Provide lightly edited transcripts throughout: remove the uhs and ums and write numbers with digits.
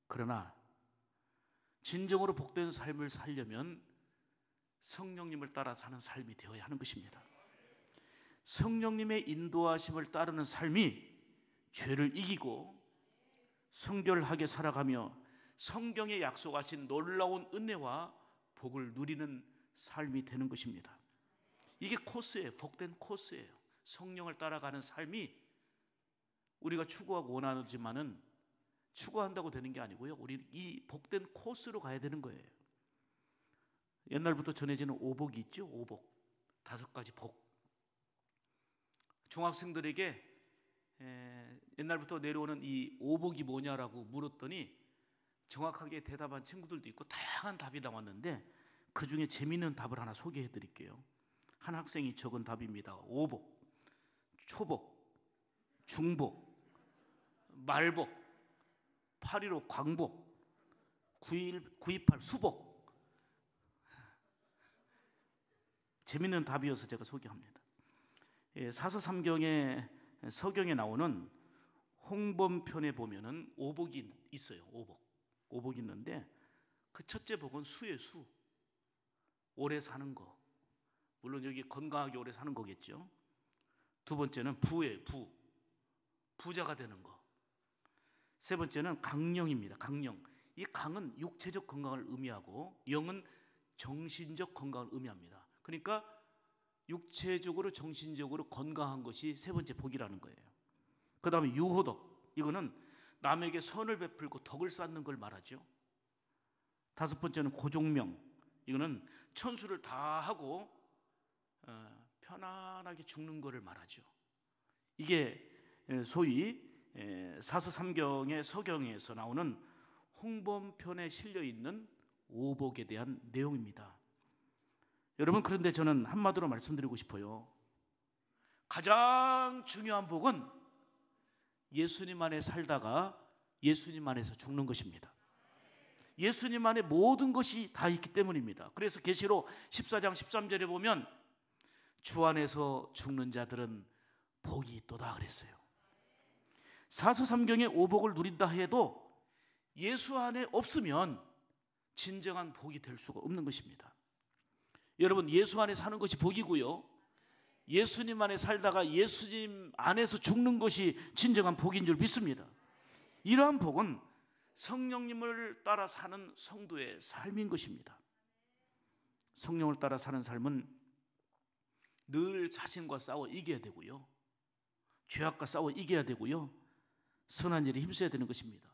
그러나 진정으로 복된 삶을 살려면 성령님을 따라 사는 삶이 되어야 하는 것입니다. 성령님의 인도하심을 따르는 삶이 죄를 이기고 성결하게 살아가며 성경에 약속하신 놀라운 은혜와 복을 누리는 삶이 되는 것입니다. 이게 코스예요. 복된 코스예요. 성령을 따라가는 삶이 우리가 추구하고 원하지만은 추구한다고 되는 게 아니고요. 우리 이 복된 코스로 가야 되는 거예요. 옛날부터 전해지는 오복이 있죠. 오복. 5가지 복. 중학생들에게 옛날부터 내려오는 이 오복이 뭐냐라고 물었더니 정확하게 대답한 친구들도 있고 다양한 답이 나왔는데 그 중에 재미있는 답을 하나 소개해 드릴게요. 한 학생이 적은 답입니다. 오복, 초복, 중복, 말복, 8.15 광복, 9.28 수복. 재미있는 답이어서 제가 소개합니다. 사서삼경의 서경에 나오는 홍범편에 보면은 오복이 있어요. 오복이 있는데 그 첫째 복은 수예요. 수. 오래 사는 거. 물론 여기 건강하게 오래 사는 거겠죠. 두 번째는 부예요. 부자가 되는 거. 세 번째는 강령입니다. 강령. 이 강은 육체적 건강을 의미하고 영은 정신적 건강을 의미합니다. 그러니까 육체적으로 정신적으로 건강한 것이 세 번째 복이라는 거예요. 그 다음에 유호덕. 이거는 남에게 선을 베풀고 덕을 쌓는 걸 말하죠. 5번째는 고종명. 이거는 천수를 다 하고 편안하게 죽는 것을 말하죠. 이게 소위 사서삼경의 서경에서 나오는 홍범편에 실려있는 오복에 대한 내용입니다. 여러분, 그런데 저는 한마디로 말씀드리고 싶어요. 가장 중요한 복은 예수님 안에 살다가 예수님 안에서 죽는 것입니다. 예수님 안에 모든 것이 다 있기 때문입니다. 그래서 계시록 14장 13절에 보면 주 안에서 죽는 자들은 복이 있도다 그랬어요. 사서삼경의 오복을 누린다 해도 예수 안에 없으면 진정한 복이 될 수가 없는 것입니다. 여러분, 예수 안에 사는 것이 복이고요, 예수님 안에 살다가 예수님 안에서 죽는 것이 진정한 복인 줄 믿습니다. 이러한 복은 성령님을 따라 사는 성도의 삶인 것입니다. 성령을 따라 사는 삶은 늘 자신과 싸워 이겨야 되고요, 죄악과 싸워 이겨야 되고요, 선한 일에 힘써야 되는 것입니다.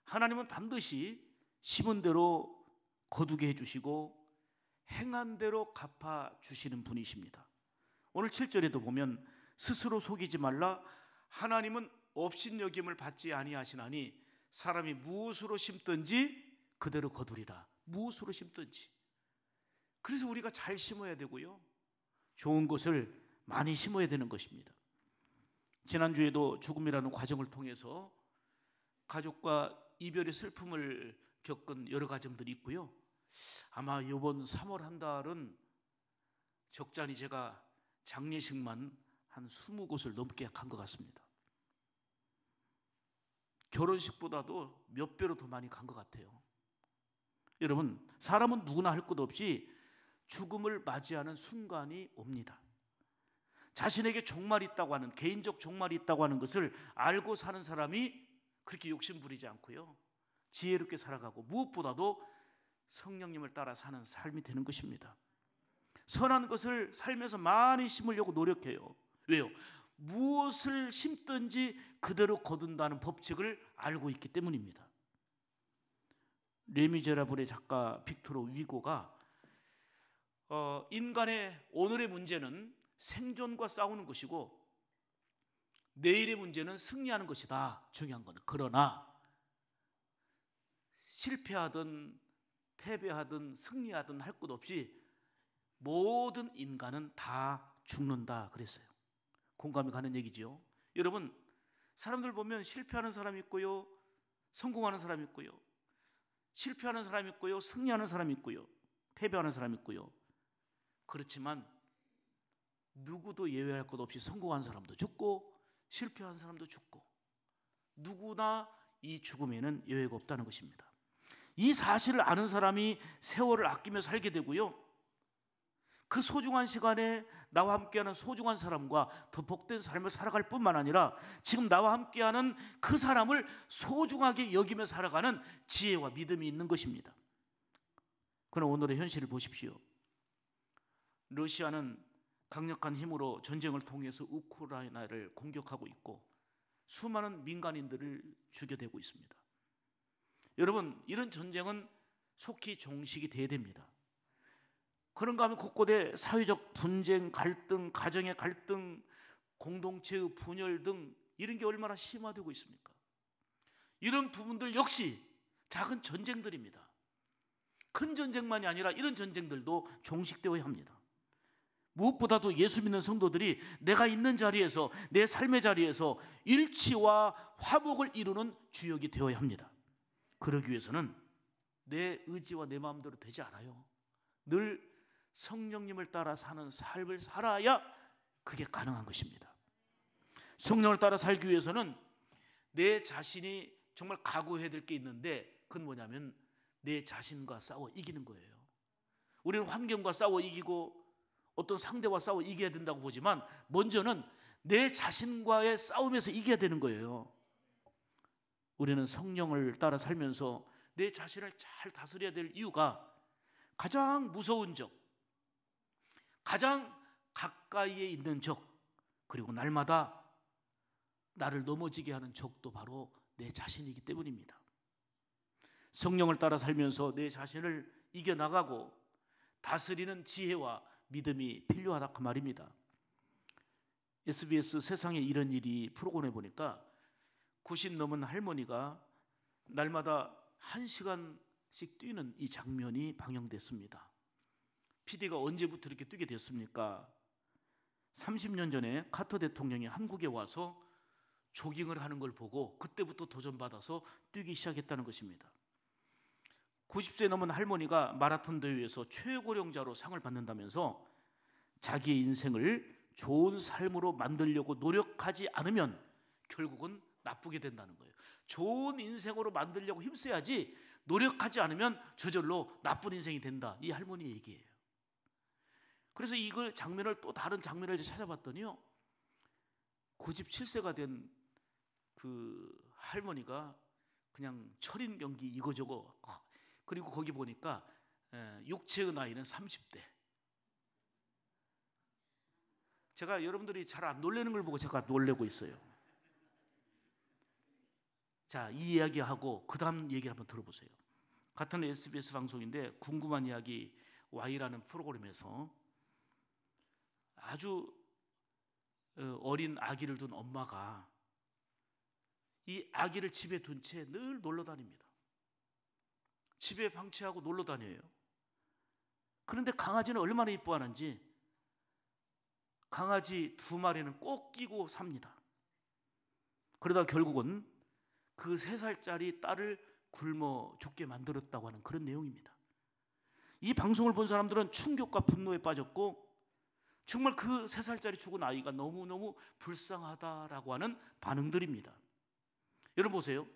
하나님은 반드시 심은 대로 거두게 해주시고 행한 대로 갚아주시는 분이십니다. 오늘 7절에도 보면 스스로 속이지 말라. 하나님은 업신여김을 받지 아니하시나니 사람이 무엇으로 심든지 그대로 거두리라. 무엇으로 심든지. 그래서 우리가 잘 심어야 되고요, 좋은 것을 많이 심어야 되는 것입니다. 지난주에도 죽음이라는 과정을 통해서 가족과 이별의 슬픔을 겪은 여러 가정들이 있고요, 아마 이번 3월 한 달은 적잖이 제가 장례식만 한 20곳을 넘게 간 것 같습니다. 결혼식보다도 몇 배로 더 많이 간 것 같아요. 여러분, 사람은 누구나 할 것 없이 죽음을 맞이하는 순간이 옵니다. 자신에게 종말이 있다고 하는, 개인적 종말이 있다고 하는 것을 알고 사는 사람이 그렇게 욕심 부리지 않고요, 지혜롭게 살아가고 무엇보다도 성령님을 따라 사는 삶이 되는 것입니다. 선한 것을 살면서 많이 심으려고 노력해요. 왜요? 무엇을 심든지 그대로 거둔다는 법칙을 알고 있기 때문입니다. 레미제라블의 작가 빅토르 위고가 인간의 오늘의 문제는 생존과 싸우는 것이고 내일의 문제는 승리하는 것이다. 중요한 건. 그러나 실패하든 패배하든 승리하든 할 것 없이 모든 인간은 다 죽는다 그랬어요. 공감이 가는 얘기죠. 여러분, 사람들 보면 실패하는 사람이 있고요, 성공하는 사람이 있고요, 실패하는 사람이 있고요, 승리하는 사람이 있고요, 패배하는 사람이 있고요. 그렇지만 누구도 예외할 것 없이 성공한 사람도 죽고 실패한 사람도 죽고 누구나 이 죽음에는 여유가 없다는 것입니다. 이 사실을 아는 사람이 세월을 아끼며 살게 되고요, 그 소중한 시간에 나와 함께하는 소중한 사람과 더 복된 삶을 살아갈 뿐만 아니라 지금 나와 함께하는 그 사람을 소중하게 여기며 살아가는 지혜와 믿음이 있는 것입니다. 그러나 오늘의 현실을 보십시오. 러시아는 강력한 힘으로 전쟁을 통해서 우크라이나를 공격하고 있고 수많은 민간인들을 죽여대고 있습니다. 여러분, 이런 전쟁은 속히 종식이 돼야 됩니다. 그런가 하면 곳곳에 사회적 분쟁, 갈등, 가정의 갈등, 공동체의 분열 등 이런 게 얼마나 심화되고 있습니까? 이런 부분들 역시 작은 전쟁들입니다. 큰 전쟁만이 아니라 이런 전쟁들도 종식되어야 합니다. 무엇보다도 예수 믿는 성도들이 내가 있는 자리에서, 내 삶의 자리에서 일치와 화목을 이루는 주역이 되어야 합니다. 그러기 위해서는 내 의지와 내 마음대로 되지 않아요. 늘 성령님을 따라 사는 삶을 살아야 그게 가능한 것입니다. 성령을 따라 살기 위해서는 내 자신이 정말 각오해야 될 게 있는데, 그건 뭐냐면 내 자신과 싸워 이기는 거예요. 우리는 환경과 싸워 이기고 어떤 상대와 싸워 이겨야 된다고 보지만 먼저는 내 자신과의 싸움에서 이겨야 되는 거예요. 우리는 성령을 따라 살면서 내 자신을 잘 다스려야 될 이유가 가장 무서운 적, 가장 가까이에 있는 적, 그리고 날마다 나를 넘어지게 하는 적도 바로 내 자신이기 때문입니다. 성령을 따라 살면서 내 자신을 이겨나가고 다스리는 지혜와 믿음이 필요하다 그 말입니다. SBS 세상에 이런 일이 프로그램에 보니까 90 넘은 할머니가 날마다 1시간씩 뛰는 이 장면이 방영됐습니다. PD가 언제부터 이렇게 뛰게 됐습니까? 30년 전에 카터 대통령이 한국에 와서 조깅을 하는 걸 보고 그때부터 도전받아서 뛰기 시작했다는 것입니다. 90세 넘은 할머니가 마라톤 대회에서 최고령자로 상을 받는다면서 자기의 인생을 좋은 삶으로 만들려고 노력하지 않으면 결국은 나쁘게 된다는 거예요. 좋은 인생으로 만들려고 힘써야지 노력하지 않으면 저절로 나쁜 인생이 된다. 이 할머니 얘기예요. 그래서 이걸 장면을 또 다른 장면을 찾아봤더니요, 97세가 된 그 할머니가 그냥 철인 경기 이거저거, 그리고 거기 보니까 육체의 나이는 30대. 제가 여러분들이 잘 안 놀라는 걸 보고 제가 놀래고 있어요. 자, 이 이야기하고 그 다음 얘기를 한번 들어보세요. 같은 SBS 방송인데 궁금한 이야기 Y라는 프로그램에서 아주 어린 아기를 둔 엄마가 이 아기를 집에 둔 채 늘 놀러 다닙니다. 집에 방치하고 놀러 다녀요. 그런데 강아지는 얼마나 이뻐하는지 강아지 2마리는 꼭 끼고 삽니다. 그러다 결국은 그 3살짜리 딸을 굶어 죽게 만들었다고 하는 그런 내용입니다. 이 방송을 본 사람들은 충격과 분노에 빠졌고 정말 그 3살짜리 죽은 아이가 너무너무 불쌍하다라고 하는 반응들입니다. 여러분 보세요.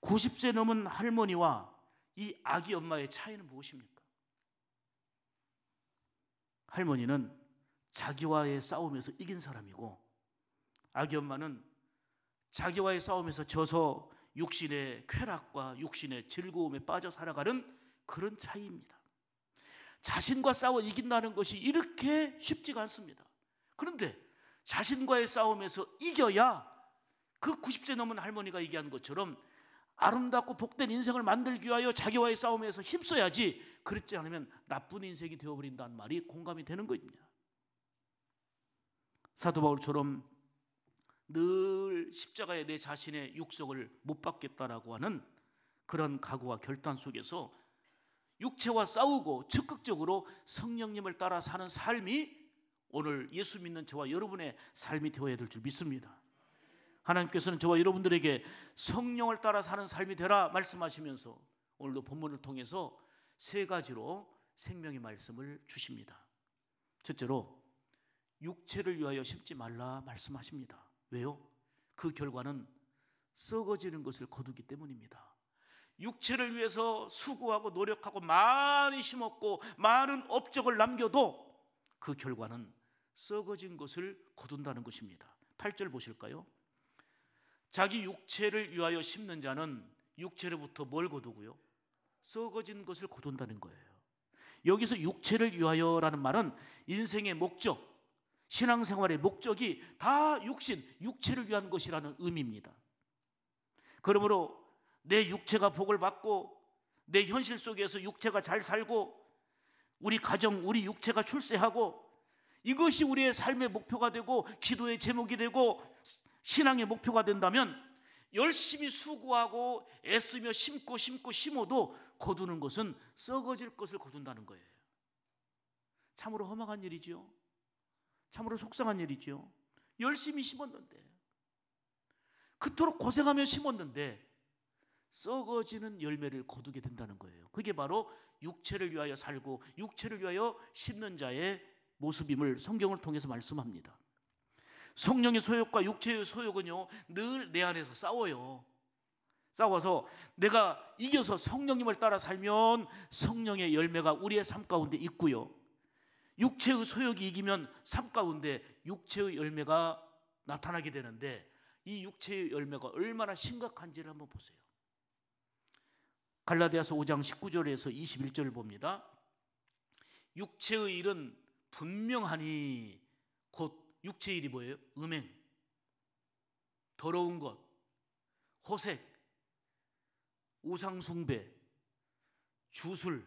90세 넘은 할머니와 이 아기 엄마의 차이는 무엇입니까? 할머니는 자기와의 싸움에서 이긴 사람이고 아기 엄마는 자기와의 싸움에서 져서 육신의 쾌락과 육신의 즐거움에 빠져 살아가는 그런 차이입니다. 자신과 싸워 이긴다는 것이 이렇게 쉽지가 않습니다. 그런데 자신과의 싸움에서 이겨야 그 90세 넘은 할머니가 얘기한 것처럼 아름답고 복된 인생을 만들기 위하여 자기와의 싸움에서 힘써야지, 그렇지 않으면 나쁜 인생이 되어버린다는 말이 공감이 되는 것입니다. 사도 바울처럼 늘 십자가에 내 자신의 육성을 못 받겠다라고 하는 그런 각오와 결단 속에서 육체와 싸우고 적극적으로 성령님을 따라 사는 삶이 오늘 예수 믿는 저와 여러분의 삶이 되어야 될 줄 믿습니다. 하나님께서는 저와 여러분들에게 성령을 따라 사는 삶이 되라 말씀하시면서 오늘도 본문을 통해서 3가지로 생명의 말씀을 주십니다. 첫째로 육체를 위하여 심지 말라 말씀하십니다. 왜요? 그 결과는 썩어지는 것을 거두기 때문입니다. 육체를 위해서 수고하고 노력하고 많이 심었고 많은 업적을 남겨도 그 결과는 썩어진 것을 거둔다는 것입니다. 8절 보실까요? 자기 육체를 위하여 심는 자는 육체로부터 뭘 거두고요? 썩어진 것을 거둔다는 거예요. 여기서 육체를 위하여라는 말은 인생의 목적, 신앙생활의 목적이 다 육체를 위한 것이라는 의미입니다. 그러므로 내 육체가 복을 받고 내 현실 속에서 육체가 잘 살고 우리 가정, 우리 육체가 출세하고 이것이 우리의 삶의 목표가 되고 기도의 제목이 되고 신앙의 목표가 된다면 열심히 수고하고 애쓰며 심어도 거두는 것은 썩어질 것을 거둔다는 거예요. 참으로 험악한 일이죠. 참으로 속상한 일이죠. 열심히 심었는데, 그토록 고생하며 심었는데 썩어지는 열매를 거두게 된다는 거예요. 그게 바로 육체를 위하여 살고 육체를 위하여 심는 자의 모습임을 성경을 통해서 말씀합니다. 성령의 소욕과 육체의 소욕은요, 늘 내 안에서 싸워요. 싸워서 내가 이겨서 성령님을 따라 살면 성령의 열매가 우리의 삶 가운데 있고요, 육체의 소욕이 이기면 삶 가운데 육체의 열매가 나타나게 되는데, 이 육체의 열매가 얼마나 심각한지를 한번 보세요. 갈라디아서 5장 19절에서 21절을 봅니다. 육체의 일은 분명하니, 곧 육체의 일이 뭐예요? 음행, 더러운 것, 호색, 우상숭배, 주술,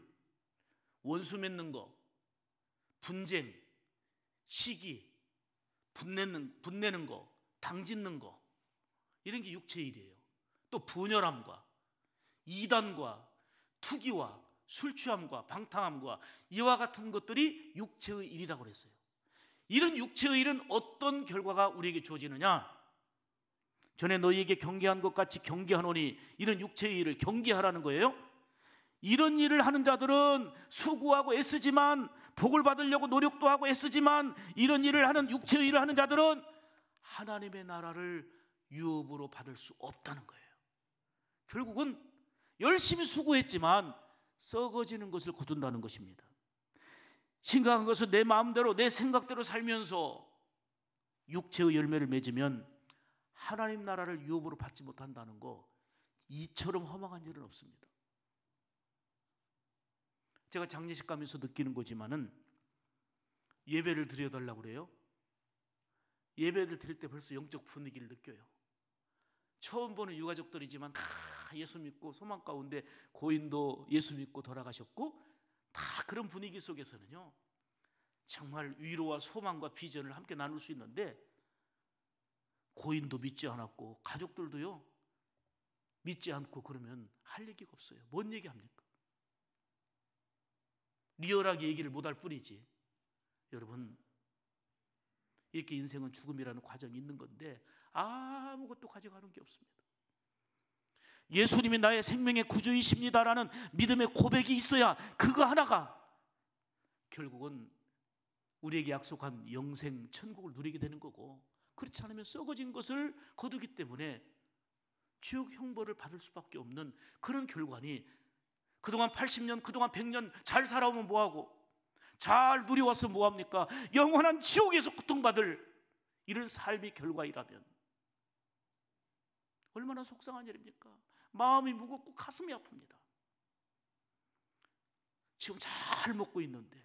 원수 맺는 거, 분쟁, 시기, 분내는 거, 당짓는 거, 이런 게 육체의 일이에요. 또 분열함과 이단과 투기와 술 취함과 방탕함과 이와 같은 것들이 육체의 일이라고 그랬어요. 이런 육체의 일은 어떤 결과가 우리에게 주어지느냐? 전에 너희에게 경계한 것 같이 경계하노니, 이런 육체의 일을 경계하라는 거예요. 이런 일을 하는 자들은 수고하고 애쓰지만, 복을 받으려고 노력도 하고 애쓰지만, 이런 일을 하는, 육체의 일을 하는 자들은 하나님의 나라를 유업으로 받을 수 없다는 거예요. 결국은 열심히 수고했지만 썩어지는 것을 거둔다는 것입니다. 심각한 것은 내 마음대로 내 생각대로 살면서 육체의 열매를 맺으면 하나님 나라를 유업으로 받지 못한다는 거, 이처럼 험악한 일은 없습니다. 제가 장례식 가면서 느끼는 거지만은 예배를 드려달라고 그래요. 예배를 드릴 때 벌써 영적 분위기를 느껴요. 처음 보는 유가족들이지만 다 예수 믿고 소망 가운데, 고인도 예수 믿고 돌아가셨고, 다 그런 분위기 속에서는요, 정말 위로와 소망과 비전을 함께 나눌 수 있는데, 고인도 믿지 않았고 가족들도요 믿지 않고 그러면 할 얘기가 없어요. 뭔 얘기합니까? 리얼하게 얘기를 못할 뿐이지. 여러분, 이렇게 인생은 죽음이라는 과정이 있는 건데 아무것도 가져가는 게 없습니다. 예수님이 나의 생명의 구주이십니다라는 믿음의 고백이 있어야 그거 하나가 결국은 우리에게 약속한 영생 천국을 누리게 되는 거고, 그렇지 않으면 썩어진 것을 거두기 때문에 지옥 형벌을 받을 수밖에 없는 그런 결과니, 그동안 80년, 그동안 100년 잘 살아오면 뭐하고, 잘 누려와서 뭐합니까? 영원한 지옥에서 고통받을 이런 삶의 결과이라면 얼마나 속상한 일입니까? 마음이 무겁고 가슴이 아픕니다. 지금 잘 먹고 있는데,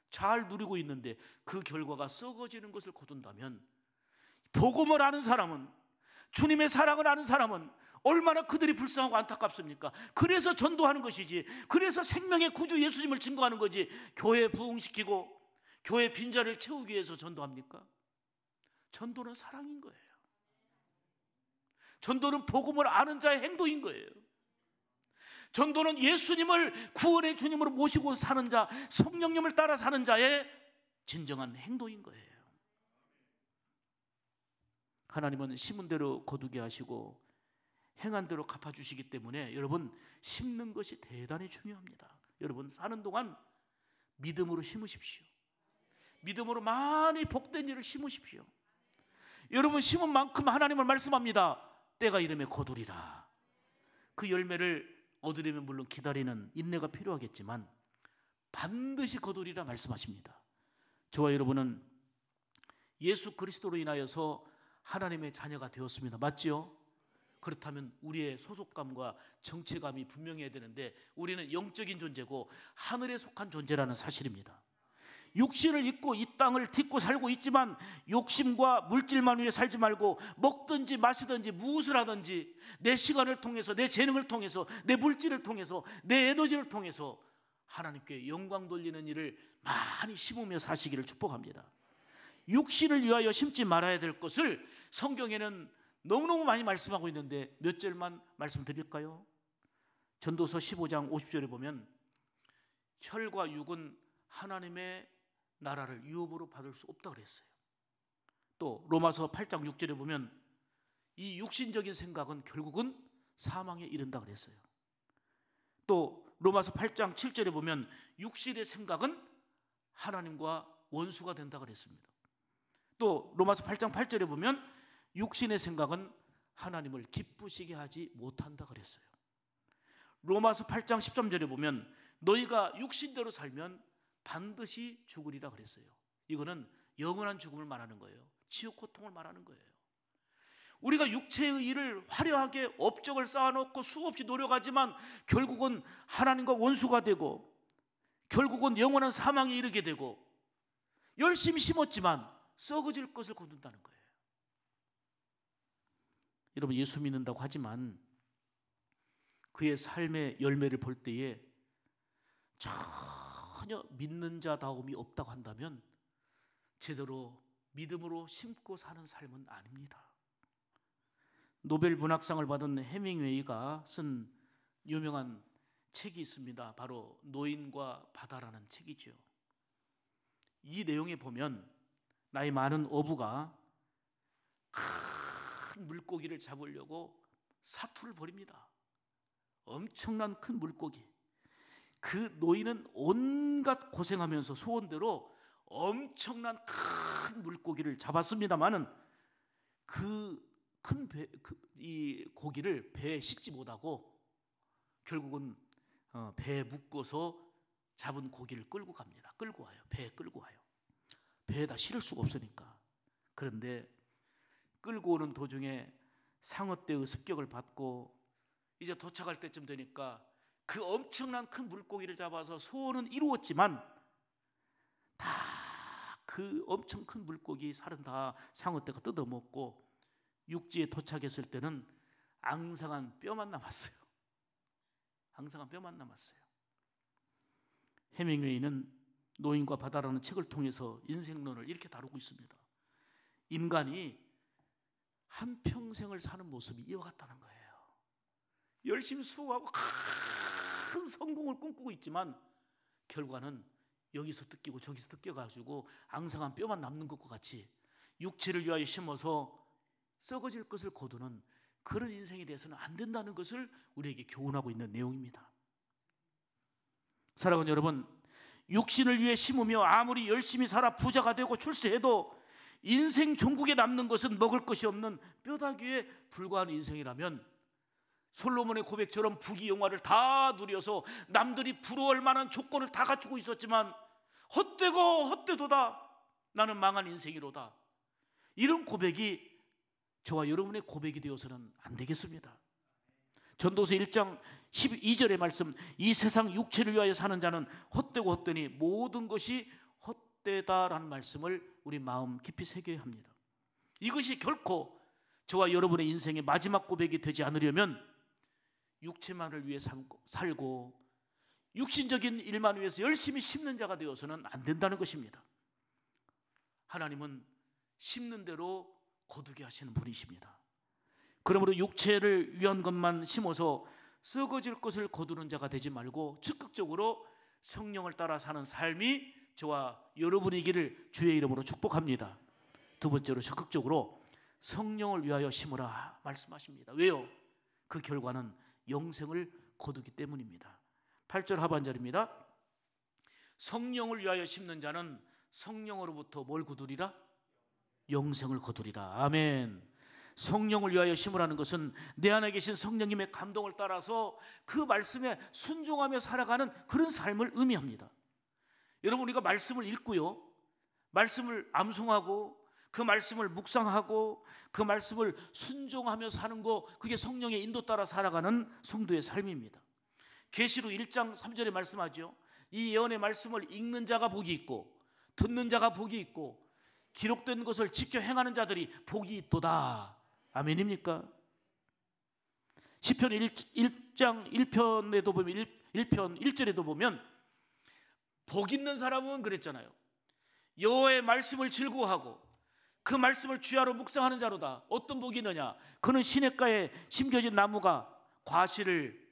잘 누리고 있는데 그 결과가 썩어지는 것을 거둔다면, 복음을 아는 사람은, 주님의 사랑을 아는 사람은 얼마나 그들이 불쌍하고 안타깝습니까? 그래서 전도하는 것이지, 그래서 생명의 구주 예수님을 증거하는 거지, 교회 부흥시키고 교회 빈자리를 채우기 위해서 전도합니까? 전도는 사랑인 거예요. 전도는 복음을 아는 자의 행동인 거예요. 전도는 예수님을 구원의 주님으로 모시고 사는 자, 성령님을 따라 사는 자의 진정한 행동인 거예요. 하나님은 심은 대로 거두게 하시고 행한 대로 갚아주시기 때문에 여러분, 심는 것이 대단히 중요합니다. 여러분, 사는 동안 믿음으로 심으십시오. 믿음으로 많이 복된 일을 심으십시오. 여러분, 심은 만큼 하나님은 말씀합니다. 때가 이르면 거두리라. 그 열매를 얻으려면 물론 기다리는 인내가 필요하겠지만 반드시 거두리라 말씀하십니다. 저와 여러분은 예수 그리스도로 인하여서 하나님의 자녀가 되었습니다. 맞지요? 그렇다면 우리의 소속감과 정체감이 분명해야 되는데 우리는 영적인 존재고 하늘에 속한 존재라는 사실입니다. 육신을 입고 이 땅을 딛고 살고 있지만 욕심과 물질만 위해 살지 말고 먹든지 마시든지 무엇을 하든지 내 시간을 통해서, 내 재능을 통해서, 내 물질을 통해서, 내 에너지를 통해서 하나님께 영광 돌리는 일을 많이 심으며 사시기를 축복합니다. 육신을 위하여 심지 말아야 될 것을 성경에는 너무너무 많이 말씀하고 있는데 몇 절만 말씀드릴까요? 전도서 15장 50절에 보면 혈과 육은 하나님의 나라를 유업으로 받을 수 없다고 그랬어요. 또 로마서 8장 6절에 보면 이 육신적인 생각은 결국은 사망에 이른다 그랬어요. 또 로마서 8장 7절에 보면 육신의 생각은 하나님과 원수가 된다 그랬습니다. 또 로마서 8장 8절에 보면 육신의 생각은 하나님을 기쁘시게 하지 못한다 그랬어요. 로마서 8장 13절에 보면 너희가 육신대로 살면 반드시 죽으리라 그랬어요. 이거는 영원한 죽음을 말하는 거예요. 치욕 고통을 말하는 거예요. 우리가 육체의 일을 화려하게 업적을 쌓아놓고 수없이 노력하지만 결국은 하나님과 원수가 되고 결국은 영원한 사망에 이르게 되고 열심히 심었지만 썩어질 것을 거둔다는 거예요. 여러분, 예수 믿는다고 하지만 그의 삶의 열매를 볼 때에 전혀 믿는 자다움이 없다고 한다면 제대로 믿음으로 심고 사는 삶은 아닙니다. 노벨 문학상을 받은 해밍웨이가 쓴 유명한 책이 있습니다. 바로 노인과 바다라는 책이죠. 이 내용에 보면 나이 많은 어부가 큰 물고기를 잡으려고 사투를 벌입니다. 엄청난 큰 물고기. 그 노인은 온갖 고생하면서 소원대로 엄청난 큰 물고기를 잡았습니다마는 그 큰 이 고기를 배에 싣지 못하고 결국은 배에 묶어서 잡은 고기를 끌고 갑니다. 끌고 와요. 배에 끌고 와요. 배에다 실을 수가 없으니까. 그런데 끌고 오는 도중에 상어떼의 습격을 받고 이제 도착할 때쯤 되니까 그 엄청난 큰 물고기를 잡아서 소원은 이루었지만 다 그 엄청 큰 물고기 살은 다 상어떼가 뜯어먹고 육지에 도착했을 때는 앙상한 뼈만 남았어요. 앙상한 뼈만 남았어요. 해밍웨이는 노인과 바다라는 책을 통해서 인생론을 이렇게 다루고 있습니다. 인간이 한평생을 사는 모습이 이와 같다는 거예요. 열심히 수고하고 큰 성공을 꿈꾸고 있지만 결과는 여기서 뜯기고 저기서 뜯겨가지고 앙상한 뼈만 남는 것과 같이 육체를 위하여 심어서 썩어질 것을 거두는 그런 인생이 돼서는 안 된다는 것을 우리에게 교훈하고 있는 내용입니다. 사랑하는 여러분, 육신을 위해 심으며 아무리 열심히 살아 부자가 되고 출세해도 인생 종국에 남는 것은 먹을 것이 없는 뼈다귀에 불과한 인생이라면 솔로몬의 고백처럼 부귀영화를 다 누려서 남들이 부러워할 만한 조건을 다 갖추고 있었지만 헛되고 헛되도다, 나는 망한 인생이로다, 이런 고백이 저와 여러분의 고백이 되어서는 안 되겠습니다. 전도서 1장 12절의 말씀, 이 세상 육체를 위하여 사는 자는 헛되고 헛되니 모든 것이 헛되다라는 말씀을 우리 마음 깊이 새겨야 합니다. 이것이 결코 저와 여러분의 인생의 마지막 고백이 되지 않으려면 육체만을 위해 살고 육신적인 일만 위해서 열심히 심는 자가 되어서는 안 된다는 것입니다. 하나님은 심는 대로 거두게 하시는 분이십니다. 그러므로 육체를 위한 것만 심어서 썩어질 것을 거두는 자가 되지 말고 적극적으로 성령을 따라 사는 삶이 저와 여러분이기를 주의 이름으로 축복합니다. 두 번째로 적극적으로 성령을 위하여 심으라 말씀하십니다. 왜요? 그 결과는 영생을 거두기 때문입니다. 8절 하반절입니다. 성령을 위하여 심는 자는 성령으로부터 뭘 거두리라? 영생을 거두리라. 아멘. 성령을 위하여 심으라는 것은 내 안에 계신 성령님의 감동을 따라서 그 말씀에 순종하며 살아가는 그런 삶을 의미합니다. 여러분, 우리가 말씀을 읽고요, 말씀을 암송하고 그 말씀을 묵상하고 그 말씀을 순종하며 사는 거, 그게 성령의 인도 따라 살아가는 성도의 삶입니다. 계시록 1장 3절에 말씀하죠. 이 예언의 말씀을 읽는 자가 복이 있고 듣는 자가 복이 있고 기록된 것을 지켜 행하는 자들이 복이 있도다. 아멘입니까? 시편 1장 1편에도 보면 1편 1절에도 보면 복 있는 사람은 그랬잖아요. 여호와의 말씀을 즐거워하고 그 말씀을 주야로 묵상하는 자로다. 어떤 복이 있느냐? 그는 시냇가에 심겨진 나무가 과실을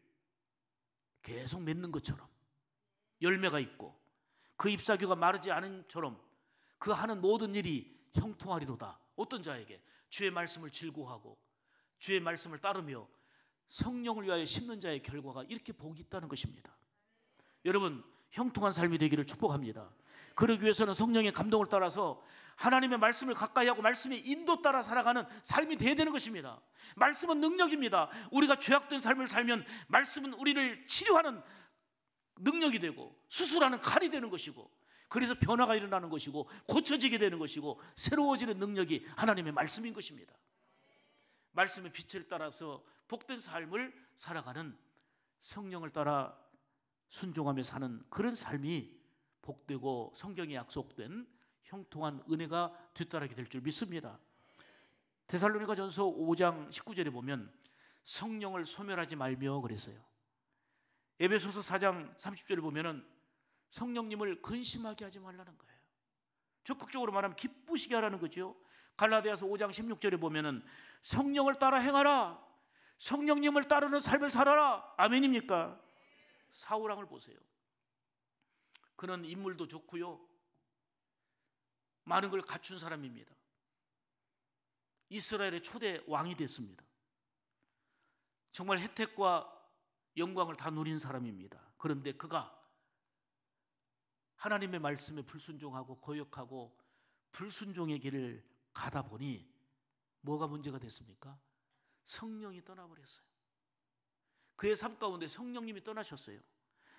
계속 맺는 것처럼 열매가 있고 그 잎사귀가 마르지 않은처럼 그 하는 모든 일이 형통하리로다. 어떤 자에게? 주의 말씀을 즐거워하고 주의 말씀을 따르며 성령을 위하여 심는 자의 결과가 이렇게 복이 있다는 것입니다. 여러분, 형통한 삶이 되기를 축복합니다. 그러기 위해서는 성령의 감동을 따라서 하나님의 말씀을 가까이 하고 말씀의 인도 따라 살아가는 삶이 되어야 되는 것입니다. 말씀은 능력입니다. 우리가 죄악된 삶을 살면 말씀은 우리를 치료하는 능력이 되고 수술하는 칼이 되는 것이고, 그래서 변화가 일어나는 것이고 고쳐지게 되는 것이고 새로워지는 능력이 하나님의 말씀인 것입니다. 말씀의 빛을 따라서 복된 삶을 살아가는, 성령을 따라 순종하며 사는 그런 삶이 복되고 성경에 약속된 형통한 은혜가 뒤따르게 될 줄 믿습니다. 데살로니가전서 5장 19절에 보면 성령을 소멸하지 말며 그랬어요. 에베소서 4장 30절에 보면은 성령님을 근심하게 하지 말라는 거예요. 적극적으로 말하면 기쁘시게 하라는 거죠. 갈라디아서 5장 16절에 보면은 성령을 따라 행하라, 성령님을 따르는 삶을 살아라. 아멘입니까? 사울왕을 보세요. 그는 인물도 좋고요, 많은 걸 갖춘 사람입니다. 이스라엘의 초대 왕이 됐습니다. 정말 혜택과 영광을 다 누린 사람입니다. 그런데 그가 하나님의 말씀에 불순종하고 거역하고 불순종의 길을 가다 보니 뭐가 문제가 됐습니까? 성령이 떠나버렸어요. 그의 삶 가운데 성령님이 떠나셨어요.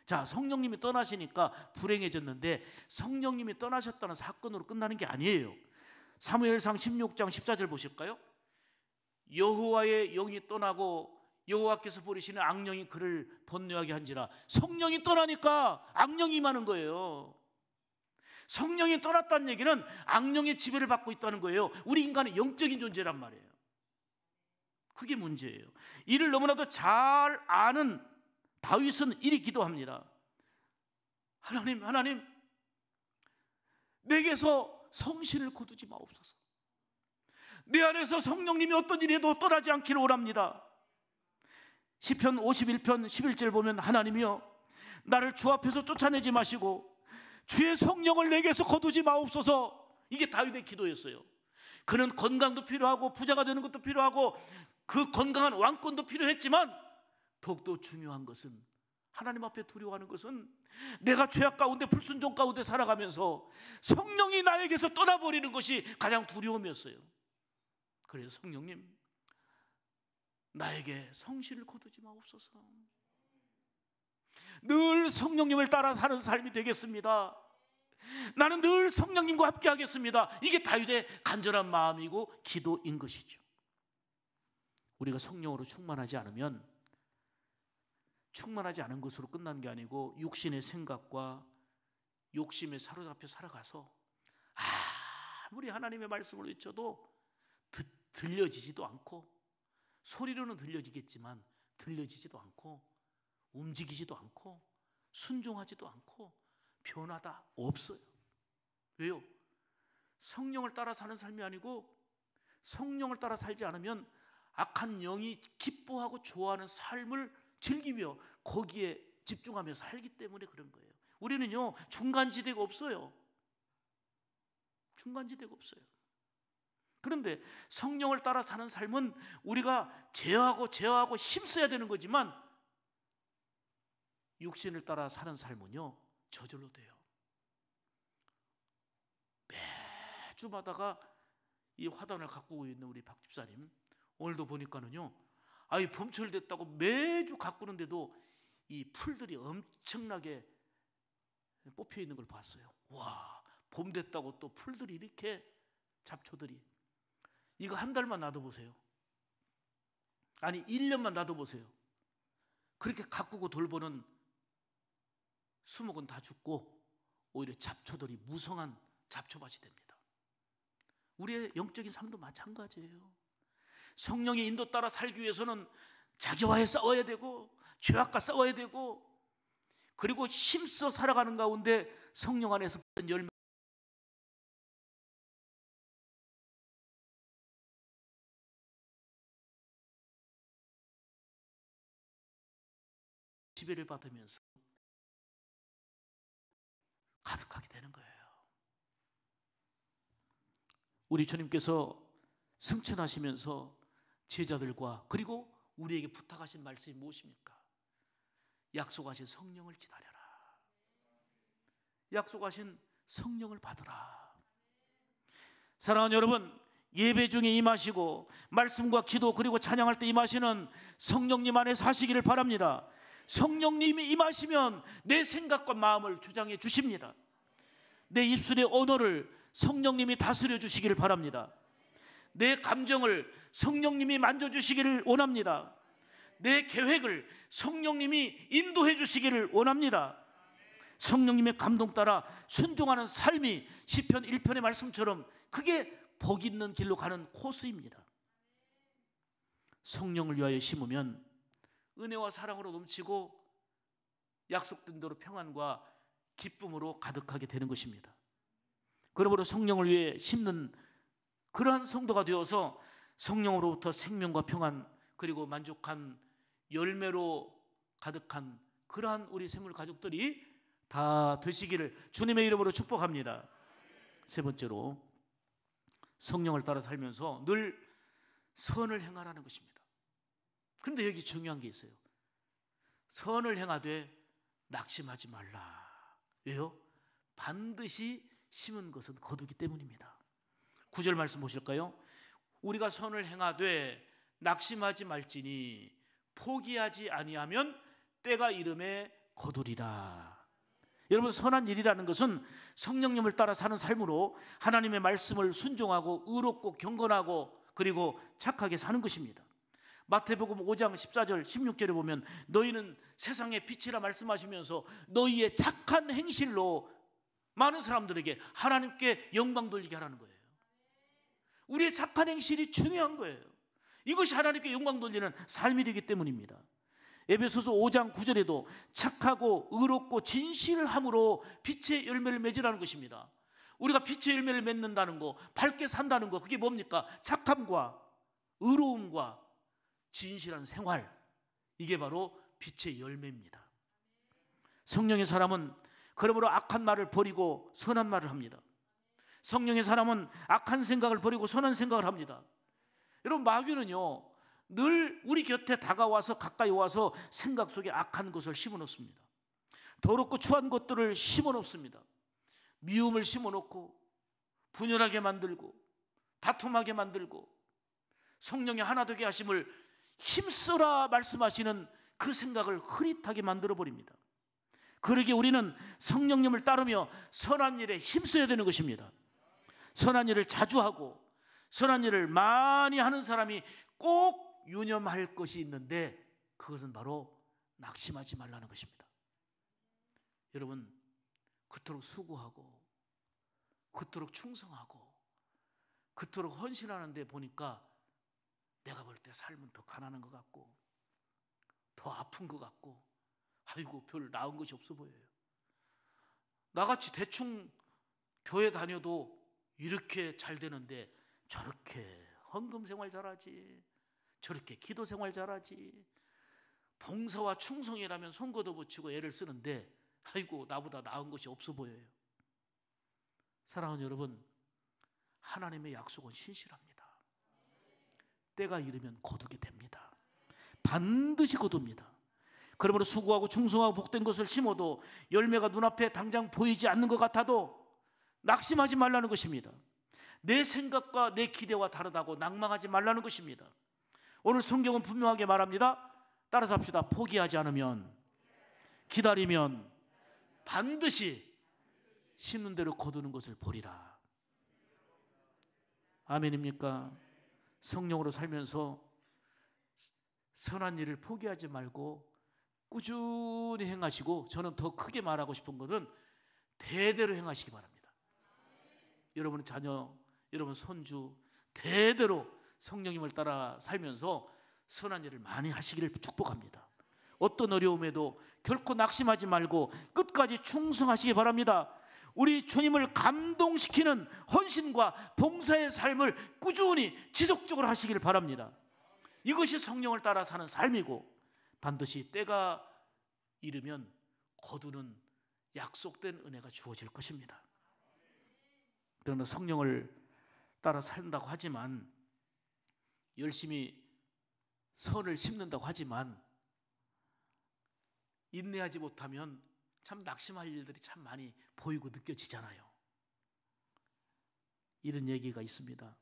자, 성령님이 떠나시니까 불행해졌는데 성령님이 떠나셨다는 사건으로 끝나는 게 아니에요. 사무엘상 16장 14절 보실까요? 여호와의 영이 떠나고 여호와께서 부리시는 악령이 그를 번뇌하게 한지라. 성령이 떠나니까 악령이 임하는 거예요. 성령이 떠났다는 얘기는 악령의 지배를 받고 있다는 거예요. 우리 인간은 영적인 존재란 말이에요. 그게 문제예요. 이를 너무나도 잘 아는 다윗은 이리 기도합니다. 하나님, 내게서 성신을 거두지 마옵소서. 내 안에서 성령님이 어떤 일이 해도 떠나지 않기를 원합니다. 시편 51편 11절 보면 하나님이여, 나를 주 앞에서 쫓아내지 마시고 주의 성령을 내게서 거두지 마옵소서. 이게 다윗의 기도였어요. 그는 건강도 필요하고 부자가 되는 것도 필요하고 그 건강한 왕권도 필요했지만 더욱더 중요한 것은, 하나님 앞에 두려워하는 것은 내가 죄악 가운데 불순종 가운데 살아가면서 성령이 나에게서 떠나버리는 것이 가장 두려움이었어요. 그래서 성령님, 나에게 성신을 거두지 마옵소서. 늘 성령님을 따라 사는 삶이 되겠습니다. 나는 늘 성령님과 함께 하겠습니다. 이게 다윗의 간절한 마음이고 기도인 것이죠. 우리가 성령으로 충만하지 않으면 충만하지 않은 것으로 끝나는 게 아니고 육신의 생각과 욕심에 사로잡혀 살아가서 아무리 하나님의 말씀을 외쳐도 들려지지도 않고, 소리로는 들려지겠지만 들려지지도 않고 움직이지도 않고 순종하지도 않고 변화가 없어요. 왜요? 성령을 따라 사는 삶이 아니고, 성령을 따라 살지 않으면 악한 영이 기뻐하고 좋아하는 삶을 즐기며 거기에 집중하며 살기 때문에 그런 거예요. 우리는요, 중간지대가 없어요. 중간지대가 없어요. 그런데 성령을 따라 사는 삶은 우리가 제어하고 힘써야 되는 거지만, 육신을 따라 사는 삶은요, 저절로 돼요. 매주마다가 이 화단을 가꾸고 있는 우리 박 집사님, 오늘도 보니까는요, 아이 봄철 됐다고 매주 가꾸는데도 이 풀들이 엄청나게 뽑혀 있는 걸 봤어요. 와, 봄 됐다고 또 풀들이 이렇게, 잡초들이. 이거 한 달만 놔둬보세요. 아니 1년만 놔둬보세요. 그렇게 가꾸고 돌보는 수목은 다 죽고 오히려 잡초들이 무성한 잡초밭이 됩니다. 우리의 영적인 삶도 마찬가지예요. 성령의 인도 따라 살기 위해서는 자기와의 싸워야 되고 죄악과 싸워야 되고, 그리고 힘써 살아가는 가운데 성령 안에서 열매, 지배를 받으면서 가득하게 되는 거예요. 우리 주님께서 승천하시면서 제자들과 그리고 우리에게 부탁하신 말씀이 무엇입니까? 약속하신 성령을 기다려라. 약속하신 성령을 받으라. 사랑하는 여러분, 예배 중에 임하시고 말씀과 기도 그리고 찬양할 때 임하시는 성령님 안에 사시기를 바랍니다. 성령님이 임하시면 내 생각과 마음을 주장해 주십니다. 내 입술의 언어를 성령님이 다스려 주시기를 바랍니다. 내 감정을 성령님이 만져주시기를 원합니다. 내 계획을 성령님이 인도해 주시기를 원합니다. 성령님의 감동 따라 순종하는 삶이 시편 1편의 말씀처럼 그게 복 있는 길로 가는 코스입니다. 성령을 위하여 심으면 은혜와 사랑으로 넘치고 약속된 대로 평안과 기쁨으로 가득하게 되는 것입니다. 그러므로 성령을 위해 심는 그러한 성도가 되어서 성령으로부터 생명과 평안 그리고 만족한 열매로 가득한 그러한 우리 생물 가족들이 다 되시기를 주님의 이름으로 축복합니다. 세 번째로, 성령을 따라 살면서 늘 선을 행하라는 것입니다. 그런데 여기 중요한 게 있어요. 선을 행하되 낙심하지 말라. 왜요? 반드시 심은 것은 거두기 때문입니다. 9절 말씀 보실까요? 우리가 선을 행하되 낙심하지 말지니 포기하지 아니하면 때가 이름에 거두리라. 여러분, 선한 일이라는 것은 성령님을 따라 사는 삶으로 하나님의 말씀을 순종하고 의롭고 경건하고 그리고 착하게 사는 것입니다. 마태복음 5장 14절 16절에 보면 너희는 세상의 빛이라 말씀하시면서 너희의 착한 행실로 많은 사람들에게 하나님께 영광 돌리게 하라는 거예요. 우리의 착한 행실이 중요한 거예요. 이것이 하나님께 영광 돌리는 삶이 되기 때문입니다. 에베소서 5장 9절에도 착하고 의롭고 진실함으로 빛의 열매를 맺으라는 것입니다. 우리가 빛의 열매를 맺는다는 거, 밝게 산다는 거, 그게 뭡니까? 착함과 의로움과 진실한 생활, 이게 바로 빛의 열매입니다. 성령의 사람은 그러므로 악한 말을 버리고 선한 말을 합니다. 성령의 사람은 악한 생각을 버리고 선한 생각을 합니다. 여러분, 마귀는요 늘 우리 곁에 다가와서 가까이 와서 생각 속에 악한 것을 심어놓습니다. 더럽고 추한 것들을 심어놓습니다. 미움을 심어놓고 분열하게 만들고 다툼하게 만들고 성령의 하나 되게 하심을 힘써라 말씀하시는 그 생각을 흐릿하게 만들어버립니다. 그러기에 우리는 성령님을 따르며 선한 일에 힘써야 되는 것입니다. 선한 일을 자주 하고 선한 일을 많이 하는 사람이 꼭 유념할 것이 있는데 그것은 바로 낙심하지 말라는 것입니다. 여러분, 그토록 수고하고 그토록 충성하고 그토록 헌신하는데 보니까 내가 볼 때 삶은 더 가난한 것 같고 더 아픈 것 같고 아이고 별 나은 것이 없어 보여요. 나같이 대충 교회 다녀도 이렇게 잘 되는데 저렇게 헌금 생활 잘하지, 저렇게 기도 생활 잘하지, 봉사와 충성이라면 손 걷어붙이고 애를 쓰는데 아이고 나보다 나은 것이 없어 보여요. 사랑하는 여러분, 하나님의 약속은 신실합니다. 때가 이르면 거두게 됩니다. 반드시 거둡니다. 그러므로 수고하고 충성하고 복된 것을 심어도 열매가 눈앞에 당장 보이지 않는 것 같아도 낙심하지 말라는 것입니다. 내 생각과 내 기대와 다르다고 낭망하지 말라는 것입니다. 오늘 성경은 분명하게 말합니다. 따라서 합시다. 포기하지 않으면, 기다리면 반드시 심는 대로 거두는 것을 보리라. 아멘입니까? 성령으로 살면서 선한 일을 포기하지 말고 꾸준히 행하시고, 저는 더 크게 말하고 싶은 것은 대대로 행하시기 바랍니다. 여러분 자녀, 여러분 손주 대대로 성령님을 따라 살면서 선한 일을 많이 하시기를 축복합니다. 어떤 어려움에도 결코 낙심하지 말고 끝까지 충성하시기 바랍니다. 우리 주님을 감동시키는 헌신과 봉사의 삶을 꾸준히 지속적으로 하시기를 바랍니다. 이것이 성령을 따라 사는 삶이고, 반드시 때가 이르면 거두는 약속된 은혜가 주어질 것입니다. 그러나 성령을 따라 산다고 하지만, 열심히 선을 심는다고 하지만 인내하지 못하면 참 낙심할 일들이 참 많이 보이고 느껴지잖아요. 이런 얘기가 있습니다.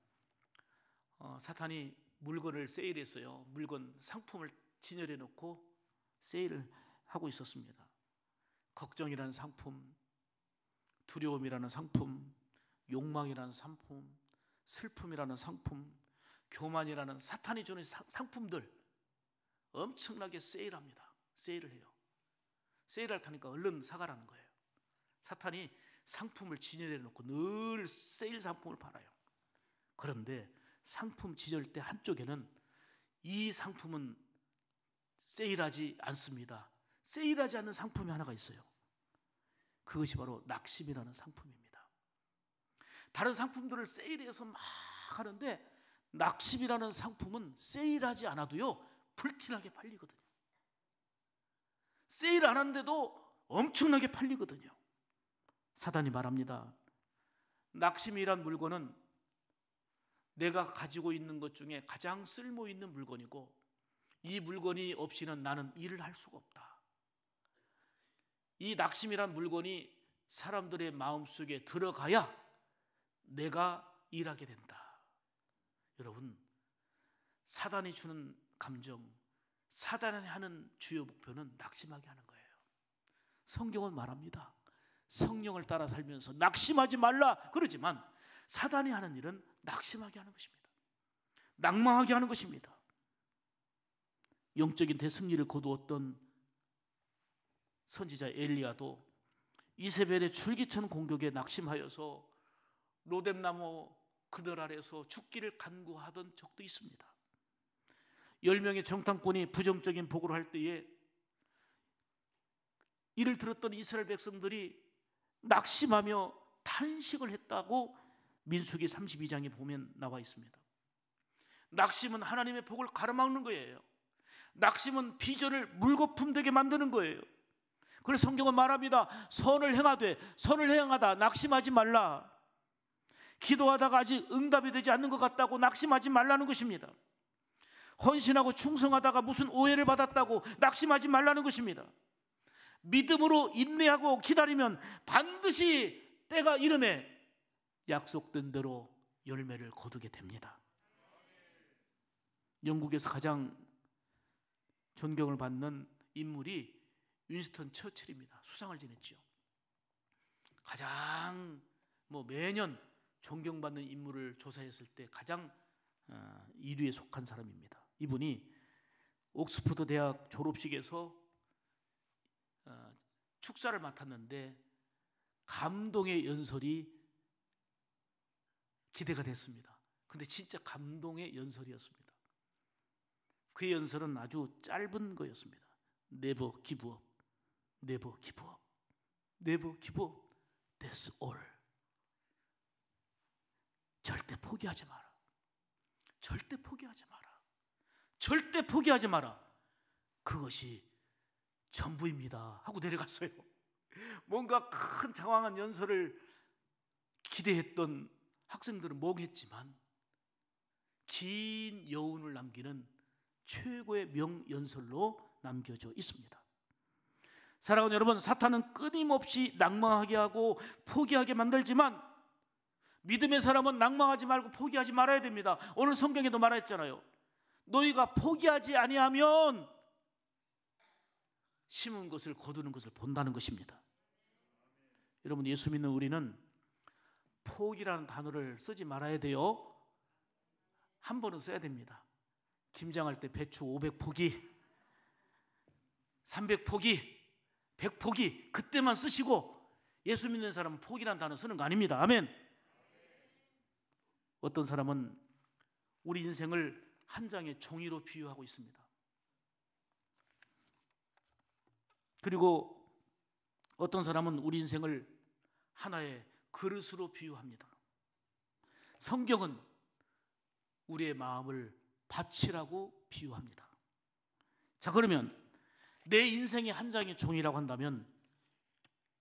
사탄이 물건을 세일했어요. 물건 상품을 진열해 놓고 세일을 하고 있었습니다. 걱정이라는 상품, 두려움이라는 상품, 욕망이라는 상품, 슬픔이라는 상품, 교만이라는 사탄이 주는 상품들 엄청나게 세일합니다. 세일을 해요. 세일할 테니까 얼른 사가라는 거예요. 사탄이 상품을 진열해 놓고 늘 세일 상품을 팔아요. 그런데 상품 진열 때 한쪽에는 이 상품은 세일하지 않습니다. 세일하지 않는 상품이 하나가 있어요. 그것이 바로 낙심이라는 상품입니다. 다른 상품들을 세일해서 막 하는데 낙심이라는 상품은 세일하지 않아도요 불티나게 팔리거든요. 세일 안 하는데도 엄청나게 팔리거든요. 사단이 말합니다. 낙심이란 물건은 내가 가지고 있는 것 중에 가장 쓸모 있는 물건이고, 이 물건이 없이는 나는 일을 할 수가 없다. 이 낙심이란 물건이 사람들의 마음속에 들어가야 내가 일하게 된다. 여러분, 사단이 주는 감정, 사단이 하는 주요 목표는 낙심하게 하는 거예요. 성경은 말합니다. 성령을 따라 살면서 낙심하지 말라 그러지만, 사단이 하는 일은 낙심하게 하는 것입니다. 낭망하게 하는 것입니다. 영적인 대승리를 거두었던 선지자 엘리야도 이세벨의 줄기찬 공격에 낙심하여서 로뎀나무 그늘 아래서 죽기를 간구하던 적도 있습니다. 10명의 정탐꾼이 부정적인 보고를 할 때에 이를 들었던 이스라엘 백성들이 낙심하며 탄식을 했다고 민수기 32장에 보면 나와 있습니다. 낙심은 하나님의 복을 가로막는 거예요. 낙심은 비전을 물거품 되게 만드는 거예요. 그래서 성경은 말합니다. 선을 행하되, 선을 행하다 낙심하지 말라. 기도하다가 아직 응답이 되지 않는 것 같다고 낙심하지 말라는 것입니다. 헌신하고 충성하다가 무슨 오해를 받았다고 낙심하지 말라는 것입니다. 믿음으로 인내하고 기다리면 반드시 때가 이름에 약속된 대로 열매를 거두게 됩니다. 영국에서 가장 존경을 받는 인물이 윈스턴 처칠입니다. 수상을 지냈죠. 가장 매년 존경받는 인물을 조사했을 때 가장 1위에 속한 사람입니다. 이분이 옥스퍼드 대학 졸업식에서 축사를 맡았는데 감동의 연설이 기대가 됐습니다. 근데 진짜 감동의 연설이었습니다. 그의 연설은 아주 짧은 거였습니다. Never give up, never give up, never give up, that's all. 절대 포기하지 마라. 절대 포기하지 마라. 절대 포기하지 마라. 그것이 전부입니다 하고 내려갔어요. 뭔가 큰 장황한 연설을 기대했던 학생들은 멍했지만 긴 여운을 남기는 최고의 명연설로 남겨져 있습니다. 사랑하는 여러분, 사탄은 끊임없이 낭망하게 하고 포기하게 만들지만 믿음의 사람은 낭망하지 말고 포기하지 말아야 됩니다. 오늘 성경에도 말했잖아요. 너희가 포기하지 아니하면 심은 것을 거두는 것을 본다는 것입니다. 여러분, 예수 믿는 우리는 포기라는 단어를 쓰지 말아야 돼요. 한 번은 써야 됩니다. 김장할 때 배추 500포기, 300포기, 100포기 그때만 쓰시고 예수 믿는 사람은 포기라는 단어 쓰는 거 아닙니다. 아멘. 어떤 사람은 우리 인생을 한 장의 종이로 비유하고 있습니다. 그리고 어떤 사람은 우리 인생을 하나의 그릇으로 비유합니다. 성경은 우리의 마음을 밭이라고 비유합니다. 자, 그러면 내 인생의 한 장의 종이라고 한다면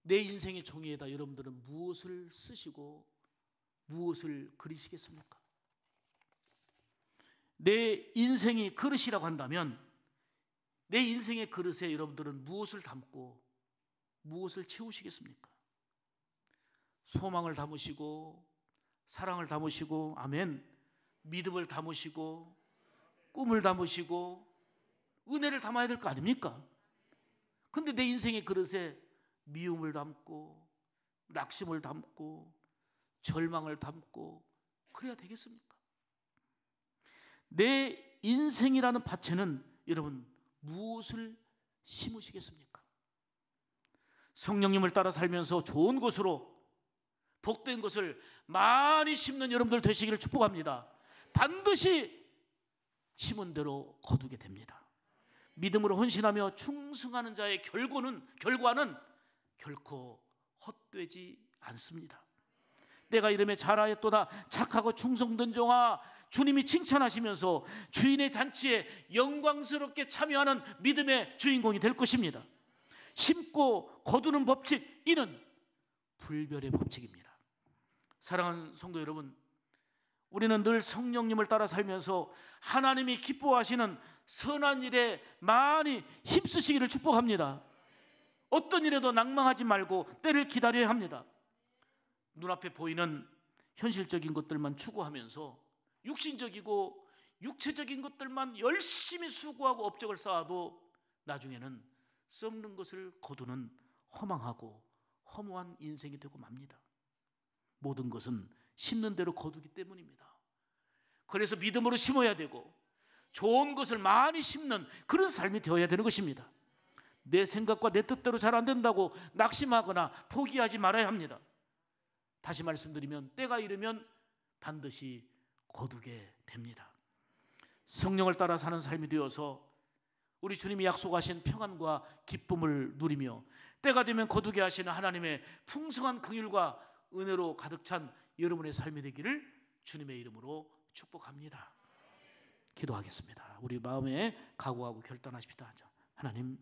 내 인생의 종이에다 여러분들은 무엇을 쓰시고 무엇을 그리시겠습니까? 내 인생이 그릇이라고 한다면 내 인생의 그릇에 여러분들은 무엇을 담고 무엇을 채우시겠습니까? 소망을 담으시고 사랑을 담으시고, 아멘, 믿음을 담으시고 꿈을 담으시고 은혜를 담아야 될 거 아닙니까? 근데 내 인생의 그릇에 미움을 담고 낙심을 담고 절망을 담고 그래야 되겠습니까? 내 인생이라는 밭에는 여러분 무엇을 심으시겠습니까? 성령님을 따라 살면서 좋은 것으로 복된 것을 많이 심는 여러분들 되시기를 축복합니다. 반드시 심은 대로 거두게 됩니다. 믿음으로 헌신하며 충성하는 자의 결과는 결코 헛되지 않습니다. 내가 이름에 잘하였도다 착하고 충성된 종아, 주님이 칭찬하시면서 주인의 잔치에 영광스럽게 참여하는 믿음의 주인공이 될 것입니다. 심고 거두는 법칙, 이는 불별의 법칙입니다. 사랑하는 성도 여러분, 우리는 늘 성령님을 따라 살면서 하나님이 기뻐하시는 선한 일에 많이 힘쓰시기를 축복합니다. 어떤 일에도 낭망하지 말고 때를 기다려야 합니다. 눈앞에 보이는 현실적인 것들만 추구하면서 육신적이고 육체적인 것들만 열심히 수고하고 업적을 쌓아도 나중에는 썩는 것을 거두는 허망하고 허무한 인생이 되고 맙니다. 모든 것은 심는 대로 거두기 때문입니다. 그래서 믿음으로 심어야 되고 좋은 것을 많이 심는 그런 삶이 되어야 되는 것입니다. 내 생각과 내 뜻대로 잘 안 된다고 낙심하거나 포기하지 말아야 합니다. 다시 말씀드리면 때가 이르면 반드시 거두게 됩니다. 성령을 따라 사는 삶이 되어서 우리 주님이 약속하신 평안과 기쁨을 누리며 때가 되면 거두게 하시는 하나님의 풍성한 긍휼과 은혜로 가득 찬 여러분의 삶이 되기를 주님의 이름으로 축복합니다. 기도하겠습니다. 우리 마음에 각오하고 결단하십시다. 하나님,